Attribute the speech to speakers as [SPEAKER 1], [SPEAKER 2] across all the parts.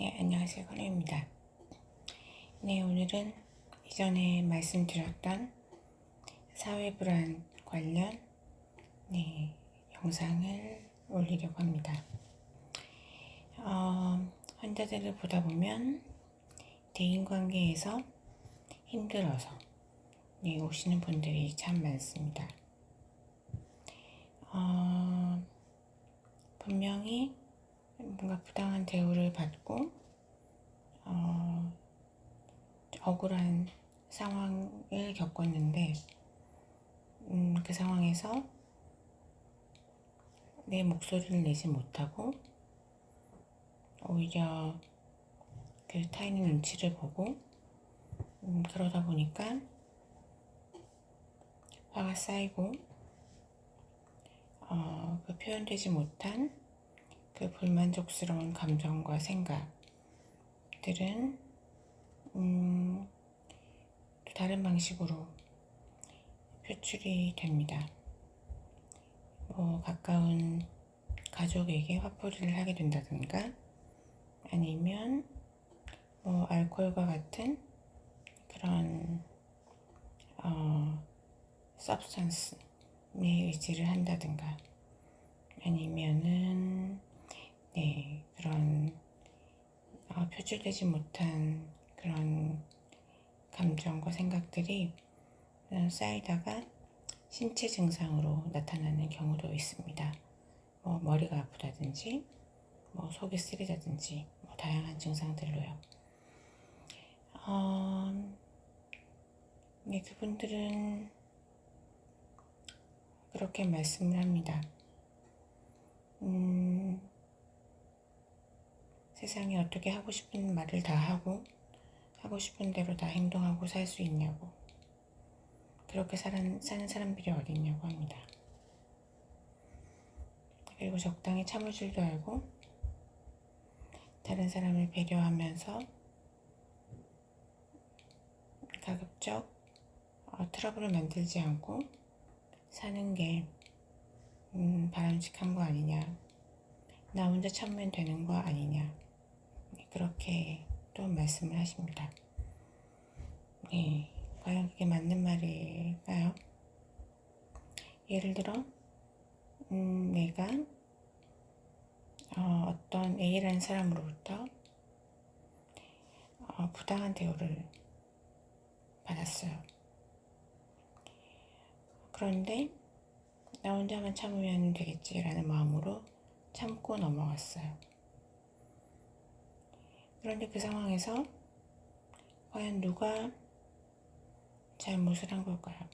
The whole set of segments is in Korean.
[SPEAKER 1] 네, 안녕하세요. 건우입니다. 네, 오늘은 이전에 말씀드렸던 사회불안 관련 영상을 올리려고 합니다. 환자들을 보다 보면 대인관계에서 힘들어서 오시는 분들이 참 많습니다. 분명히 뭔가 부당한 대우를 받고 억울한 상황을 겪었는데 그 상황에서 내 목소리를 내지 못하고 오히려 그 타인의 눈치를 보고 그러다 보니까 화가 쌓이고 그 표현되지 못한 그 불만족스러운 감정과 생각들은 또 다른 방식으로 표출이 됩니다. 가까운 가족에게 화풀이를 하게 된다든가 아니면 알코올과 같은 그런 서브스턴스에 의지를 한다든가 아니면은 그런 표출되지 못한 그런 감정과 생각들이 쌓이다가 신체 증상으로 나타나는 경우도 있습니다. 머리가 아프다든지 속이 쓰리다든지 다양한 증상들로요. 그분들은 그렇게 말씀을 합니다. 세상에 어떻게 하고 싶은 말을 다 하고 하고 싶은 대로 다 행동하고 살 수 있냐고, 그렇게 사는 사람들이 어디 있냐고 합니다. 그리고 적당히 참을 줄도 알고 다른 사람을 배려하면서 가급적 트러블을 만들지 않고 사는 게 바람직한 거 아니냐, 나 혼자 참으면 되는 거 아니냐, 그렇게 또 말씀을 하십니다. 과연 그게 맞는 말일까요? 예를 들어 내가 어떤 A라는 사람으로부터 부당한 대우를 받았어요. 그런데 나 혼자만 참으면 되겠지라는 마음으로 참고 넘어갔어요. 그런데 그 상황에서 과연 누가 잘못을 한 걸까요?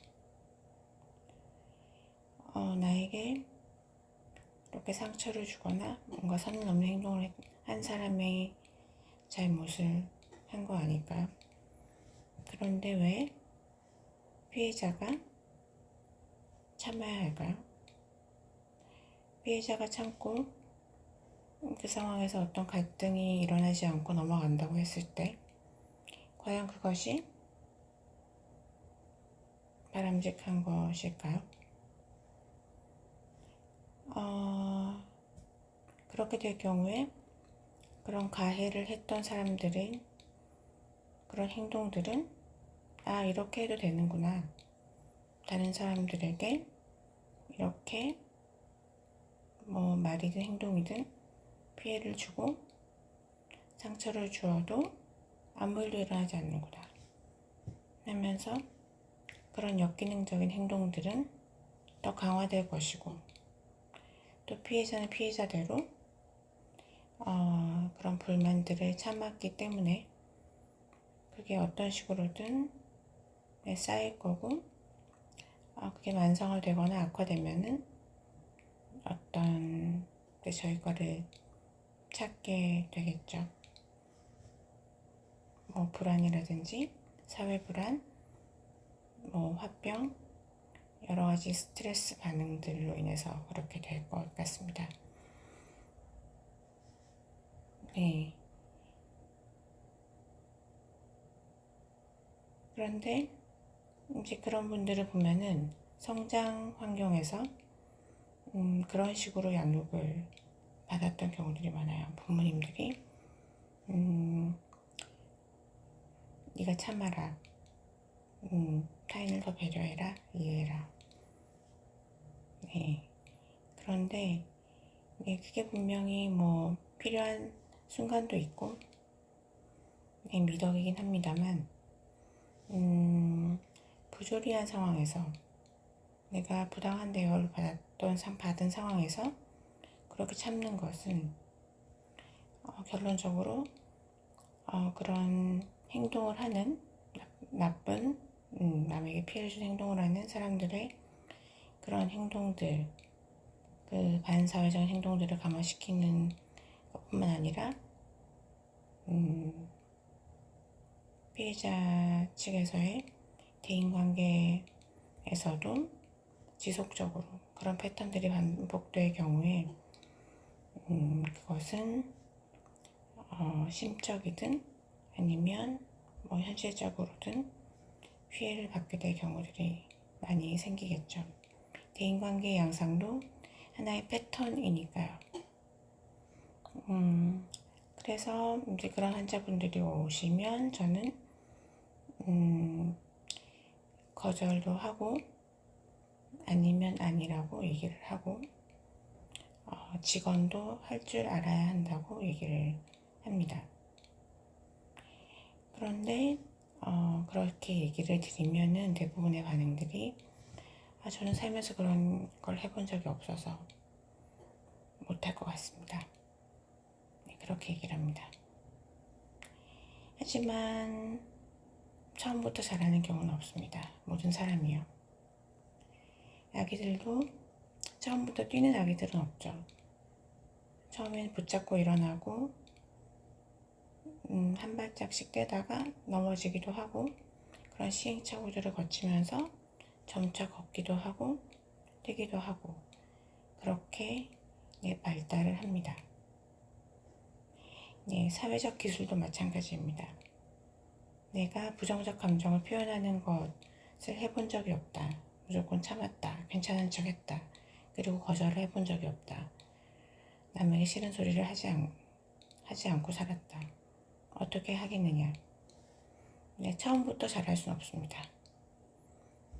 [SPEAKER 1] 나에게 이렇게 상처를 주거나 뭔가 선을 넘는 행동을 한 사람의 잘못을 한 거 아닐까요? 그런데 왜 피해자가 참아야 할까요? 피해자가 참고 그 상황에서 어떤 갈등이 일어나지 않고 넘어간다고 했을 때 과연 그것이 바람직한 것일까요? 그렇게 될 경우에 그런 가해를 했던 사람들의 그런 행동들은 이렇게 해도 되는구나, 다른 사람들에게 이렇게 말이든 행동이든 피해를 주고 상처를 주어도 아무 일도 일어나지 않는구나 하면서 그런 역기능적인 행동들은 더 강화될 것이고, 또 피해자는 피해자대로 그런 불만들을 참았기 때문에 그게 어떤 식으로든 쌓일 거고, 그게 완성화되거나 악화되면은 어떤 저희 거를 찾게 되겠죠. 불안이라든지 사회불안, 화병, 여러가지 스트레스 반응들로 인해서 그렇게 될 것 같습니다. 그런데 이제 그런 분들을 보면은 성장 환경에서 그런 식으로 양육을 받았던 경우들이 많아요. 부모님들이 네가 참아라. 타인을 더 배려해라. 이해해라. 네. 그런데 네, 그게 분명히 뭐 필요한 순간도 있고 네, 미덕이긴 합니다만 부조리한 상황에서 내가 부당한 대우를 받은 상황에서 그렇게 참는 것은 결론적으로 그런 행동을 하는 나쁜 남에게 피해를 준 행동을 하는 사람들의 그런 행동들, 그 반사회적인 행동들을 감화시키는 것뿐만 아니라 피해자 측에서의 대인관계에서도 지속적으로 그런 패턴들이 반복될 경우에 그것은 심적이든 아니면 뭐 현실적으로든 피해를 받게 될 경우들이 많이 생기겠죠. 대인관계 양상도 하나의 패턴이니까요. 그래서 이제 그런 환자분들이 오시면 저는 거절도 하고 아니면 아니라고 얘기를 하고 직원도 할 줄 알아야 한다고 얘기를 합니다. 그런데 그렇게 얘기를 드리면은 대부분의 반응들이 저는 살면서 그런 걸 해본 적이 없어서 못할 것 같습니다. 네, 그렇게 얘기를 합니다. 하지만 처음부터 잘하는 경우는 없습니다. 모든 사람이요. 아기들도 처음부터 뛰는 아기들은 없죠. 처음엔 붙잡고 일어나고 한 발짝씩 떼다가 넘어지기도 하고 그런 시행착오들을 거치면서 점차 걷기도 하고 뛰기도 하고 그렇게 발달을 합니다. 네, 사회적 기술도 마찬가지입니다. 내가 부정적 감정을 표현하는 것을 해본 적이 없다. 무조건 참았다. 괜찮은 척 했다. 그리고 거절을 해본 적이 없다. 남에게 싫은 소리를 하지 않고 살았다. 어떻게 하겠느냐. 네, 처음부터 잘할 수는 없습니다.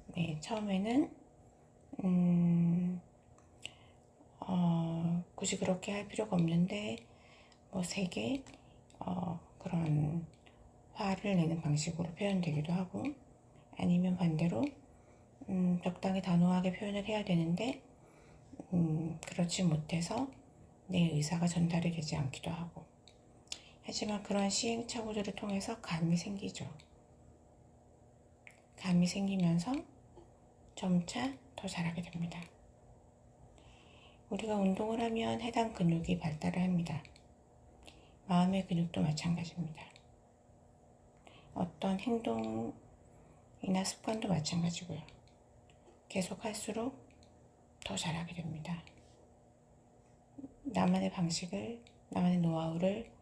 [SPEAKER 1] 네, 처음에는 굳이 그렇게 할 필요가 없는데 뭐 세게 그런 화를 내는 방식으로 표현되기도 하고 아니면 반대로 적당히 단호하게 표현을 해야 되는데 그렇지 못해서 내 의사가 전달이 되지 않기도 하고 하지만 그런 시행착오들을 통해서 감이 생기죠. 감이 생기면서 점차 더 잘하게 됩니다. 우리가 운동을 하면 해당 근육이 발달을 합니다. 마음의 근육도 마찬가지입니다. 어떤 행동이나 습관도 마찬가지고요. 계속 할수록 더 잘하게 됩니다. 나만의 방식을, 나만의 노하우를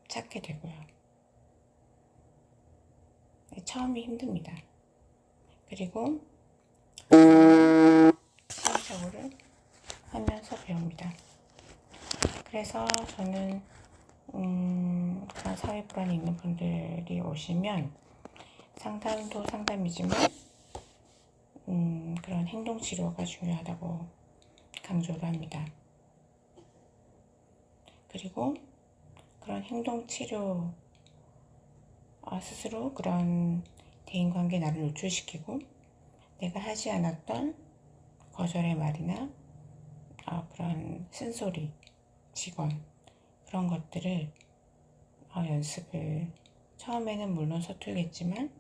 [SPEAKER 1] 찾게 되고요. 처음이 힘듭니다. 그리고 시행착오를 하면서 배웁니다. 그래서 저는 그런 사회 불안이 있는 분들이 오시면 상담도 상담이지만 그런 행동 치료가 중요하다고 강조를 합니다. 그리고 그런 행동 치료 스스로 그런 대인관계에 나를 노출시키고 내가 하지 않았던 거절의 말이나 그런 쓴소리, 직원 그런 것들을 연습을 처음에는 물론 서툴겠지만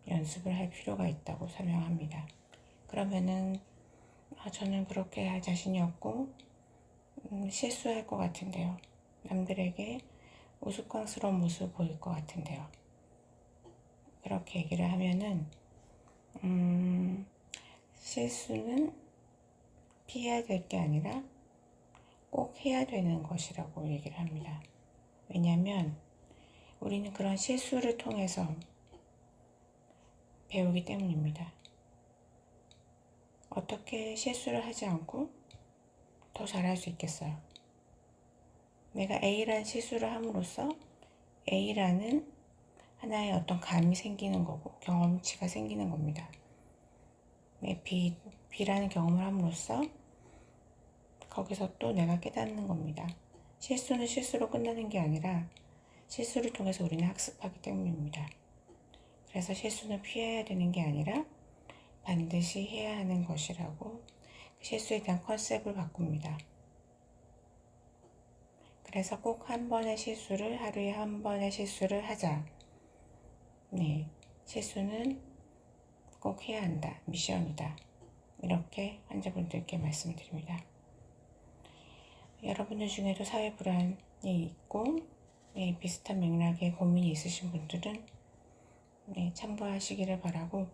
[SPEAKER 1] 연습을 할 필요가 있다고 설명합니다. 그러면은 저는 그렇게 할 자신이 없고 실수할 것 같은데요. 남들에게 우스꽝스러운 모습을 보일 것 같은데요. 그렇게 얘기를 하면은 실수는 피해야 될 게 아니라 꼭 해야 되는 것이라고 얘기를 합니다. 왜냐하면 우리는 그런 실수를 통해서 배우기 때문입니다. 어떻게 실수를 하지 않고 더 잘할 수 있겠어요? 내가 A라는 실수를 함으로써 A라는 하나의 어떤 감이 생기는 거고 경험치가 생기는 겁니다. 네, B라는 경험을 함으로써 거기서 또 내가 깨닫는 겁니다. 실수는 실수로 끝나는 게 아니라 실수를 통해서 우리는 학습하기 때문입니다. 그래서 실수는 피해야 되는 게 아니라 반드시 해야 하는 것이라고 실수에 대한 컨셉을 바꿉니다. 그래서 꼭 한 번의 실수를, 하루에 한 번의 실수를 하자. 네, 실수는 꼭 해야 한다. 미션이다. 이렇게 환자분들께 말씀드립니다. 여러분들 중에도 사회 불안이 있고 네, 비슷한 맥락의 고민이 있으신 분들은 네, 참고하시기를 바라고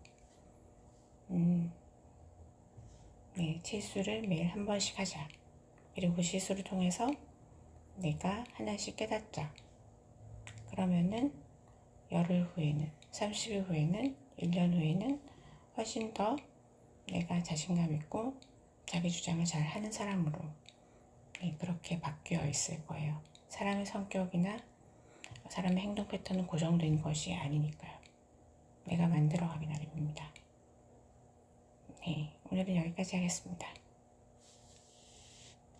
[SPEAKER 1] 네, 실수를 매일 한 번씩 하자. 그리고 실수를 통해서 내가 하나씩 깨닫자. 그러면은 열흘 후에는, 30일 후에는, 1년 후에는 훨씬 더 내가 자신감 있고 자기 주장을 잘 하는 사람으로 네, 그렇게 바뀌어 있을 거예요. 사람의 성격이나 사람의 행동 패턴은 고정된 것이 아니니까요. 내가 만들어가기 나름입니다. 네, 오늘은 여기까지 하겠습니다.